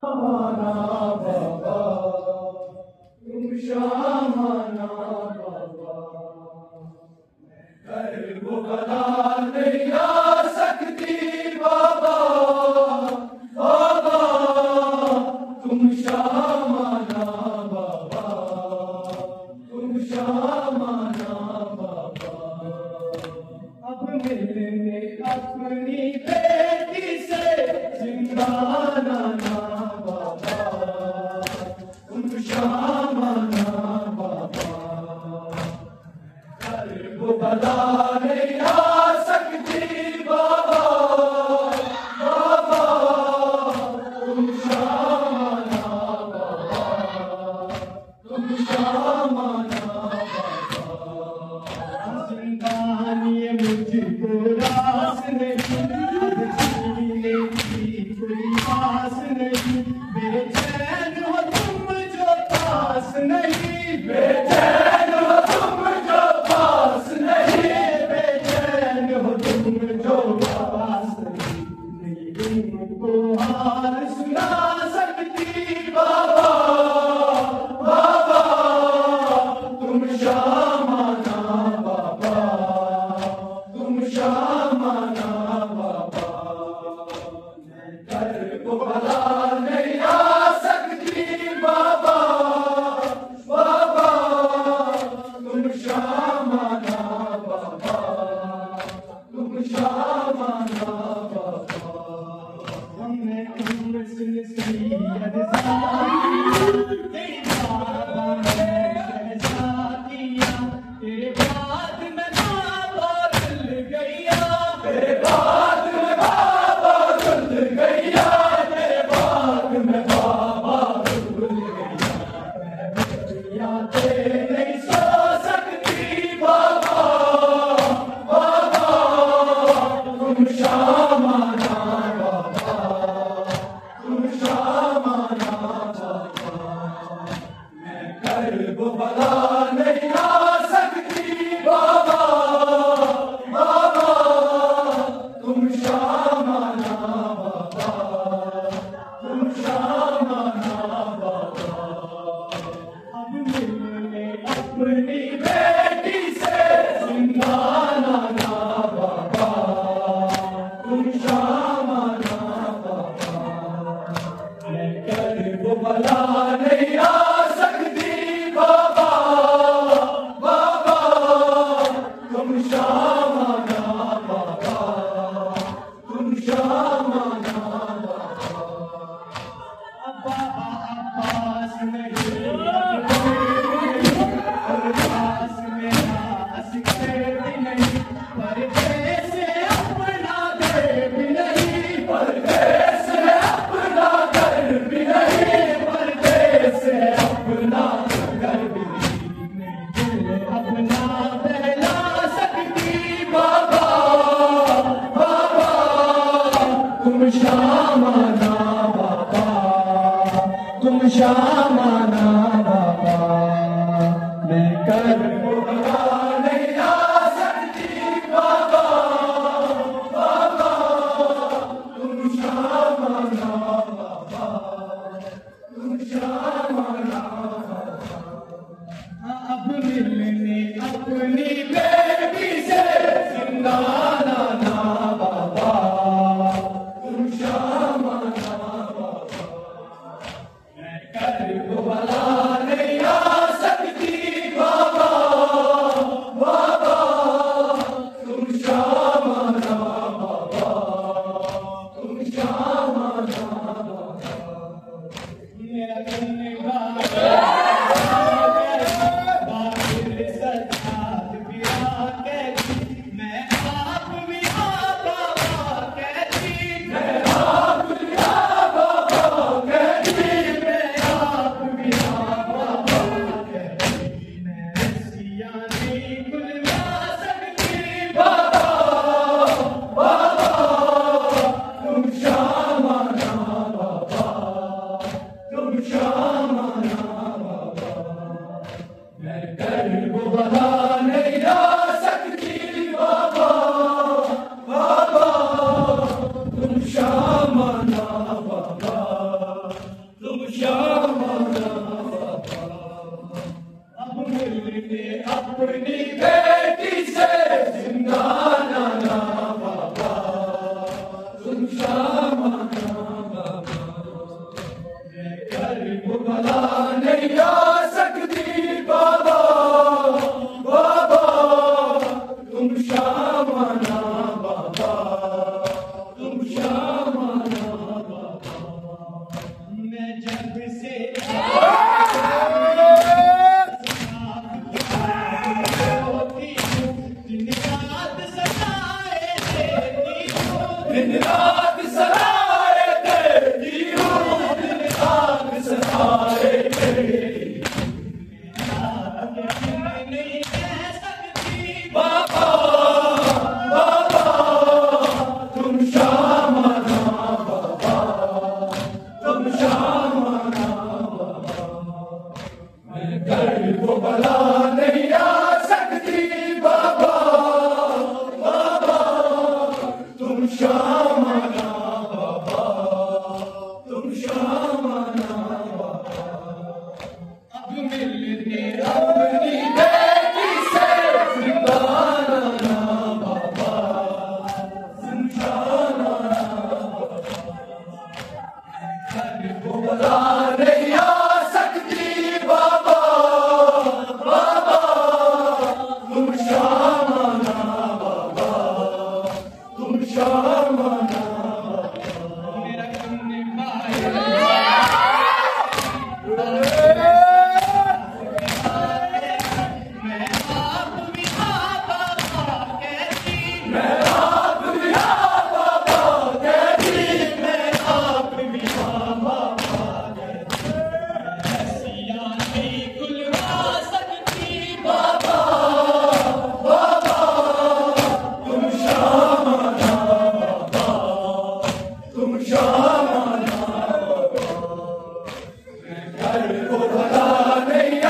शामाना बाबा, तुम शामाना बाबा, घर को बता नहीं आ सकती बाबा, बाबा तुम शामाना बाबा, तुम शामाना बाबा। अब मिलने अपनी बेटी से जिंदाना ना बाबा, तुम शामाना बाबा, घर को बता नहीं आ सकती बाबा, बाबा तुम शामाना बाबा, तुम शामाना बाबा। जिंदानी मुझको रास नहीं, जीने की कोई आस नहीं, बेचैन हो तुम जो पास नहीं, बेचैन हो तुम जो पास नहीं, बेचैन हो तुम जो पास नहीं, तुमको हाल सुना सकती बाबा, बाबा तुम शामाना बाबा, तुम शामाना बाबा। घर को बता नहीं आ सकती बाबा, बाबा तुम शामाना बाबा, तुम शामाना बाबा। हमने उम्र सुन सैयद तेरी बाबा ने शहजादिया, तेरे बाद में बाबा भूल गया, तेरे बाद में बाबा भूल गया, तेरे बाद में बाबा भूल गया। यादें नहीं सो सकती बाबा, बाबा तुम शामाना बाबा, तुम शामाना बाबा। मैं घर को बता नहीं आ सकती बाबा, बाबा तुम शामाना बाबा, तुम शामाना बाबा। अब मिलने अपनी बेटी से जिंदाना ना बाबा, तुम शामाना बाबा। मैं घर को बता नहीं आ सकती बाबा, बाबा तुम शामाना बाबा, तुम शामाना बाबा। बाबा अब्बास नहीं, अब्बास मेरा असगर भी नहीं, परदेस अपना घर भी नहीं, परदेस अपना घर भी नहीं, परदेस अपना घर भी नहीं, दिल अपना बहला सकती बाबा, बाबा तुम शामाना बाबा, तुम शामाना बाबा। मैं घर को बता नहीं आ सकती बाबा, बाबा तुम शामाना बाबा, तुम शामाना बाबा। अब मिलने अपनी बेटी से जिंदाना ना बाबा, तुम शामाना बाबा। मैं घर को बता श्यामाना बाबा, अब मिलने अपनी बेटी से जिंदाना ना बाबा, तुम श्यामाना बाबा। मैं घर भला नहीं आ सकती बाबा, बाबा तुम श्यामाना बाबा, तुम श्यामाना बाबा। मैं जब से दिन रात सताए देती हूँ, दिन रात सताए देती हूँ, दिन रात सताए देती नहीं कह सकती बाबा, बाबा तुम श्यामाना बाबा, तुम श्यामाना बाबा। मैं घर को भला नहीं आ सकती बाबा, बाबा तुम श्यामाना बाबा, तुम श्यामाना बाबा। अब मिलने अपनी बेटी से जिंदाना ना बाबा, तुम श्यामाना बाबा। घर को भला नहीं आ सकती बाबा, बाबा तुम श्यामाना बाबा, तुम श्यामाना बाबा। मेरा कन्ने भाई मैं आप भी हाँ बाबा कहती, मैं आप भी हाँ बाबा कहती, मैं आप भी हाँ बाबा कहती। हंसियाँ नहीं खुलवा सकती बाबा, बाबा तुम श्यामाना बाबा, तुम श्यामाना बाबा। मैं घर को भला नहीं आ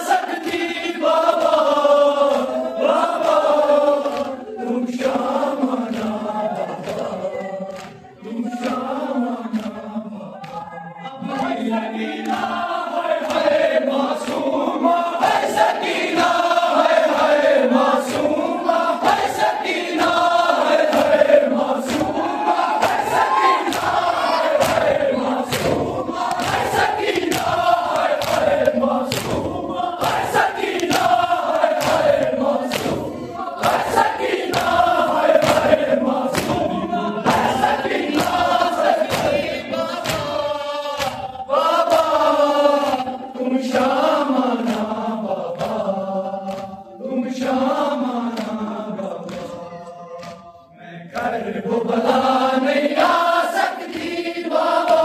सकती बाबा, बाबा तुम श्यामाना बाबा, तुम श्यामाना बाबा। अब सकीना है मासूमा, है सकीना है मासूमा, है सकीना है मासूमा, है सकीना है मासूमा, है सकीना है मासूमा, है सकीना है मासूमा, है सकीना है मासूमा, है सकीना बाबा, तुम श्यामाना बाबा, तुम श्यामाना बाबा। मैं घर को भला नहीं आ सकती बाबा,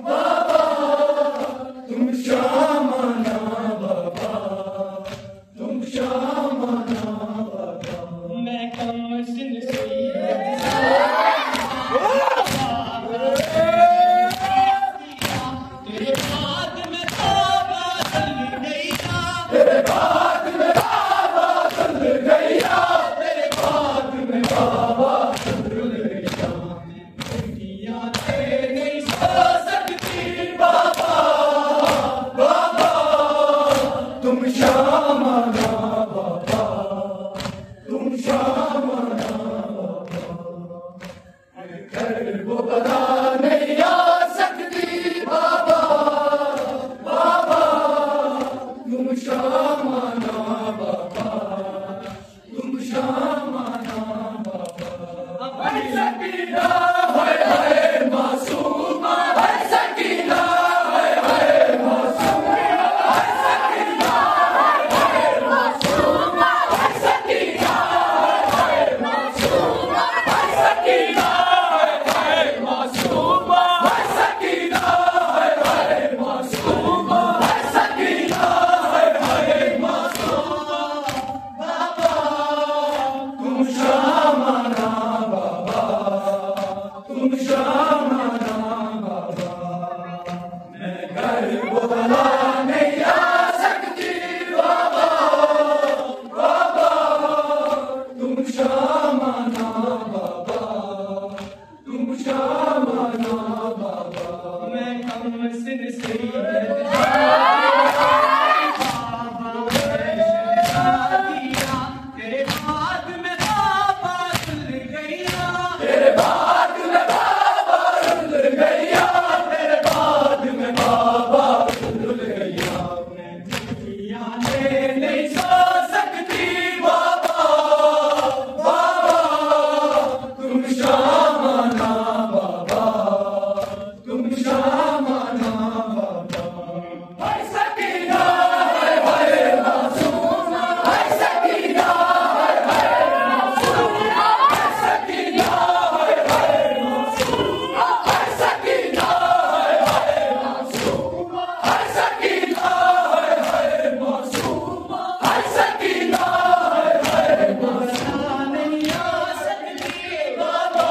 बाबा तुम श्यामाना बाबा, तुम श्यामाना बाबा। मैं कम सिन तेरे बाद में बाबा चल गईया, तेरे बाद में बाबा चल गईया, तेरे बाद में बाबा चल गईया। दुनिया से नहीं सो सकती बाबा, बाबा तुम श्यामाना बाबा, तुम श्यामाना बाबा। मैं घर को भला नहीं आ सकती बाबा, बाबा तुम श्यामाना बाबा, तुम श्यामाना बाबा। है सकीना है मासूमा, है सकीना है मासूमा, है सकीना है मासूमा, है सकीना है मासूमा, है सकीना है मासूमा, है सकीना है मासूमा, है सकीना है मासूमा। बाबा तुम श्यामाना बाबा, तुम श्यामाना बाबा। मैं घर को भला नहीं आ सकती बाबा, बाबा तुम श्यामाना बाबा, तुम श्यामाना बाबा। मैं शमसिन सैयद तेरे बाद में बाबा रुल गैया, तेरे बाद में बाबा रुल गैया, तेरे बाद में बाबा रुल गैया। मैं चिट्ठियां ले नहीं सो सकती बाबा, बाबा तुम शामाना बाबा, तुम शामाना बाबा। हाय सकीना हाय हाय मासूमा, हाय सकीना हाय हाय मासूमा, हाय सकीना हाय हाय मासूमा, हाय सकीना हाय हाय मासूमा, हाय सकीना हाय हाय मासूमा, हाय सकीना हाय हाय मासूमा। नहीं आ सकती बाबा,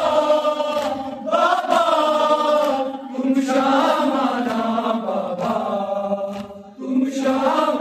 बाबा तुम शामाना बाबा, तुम शामाना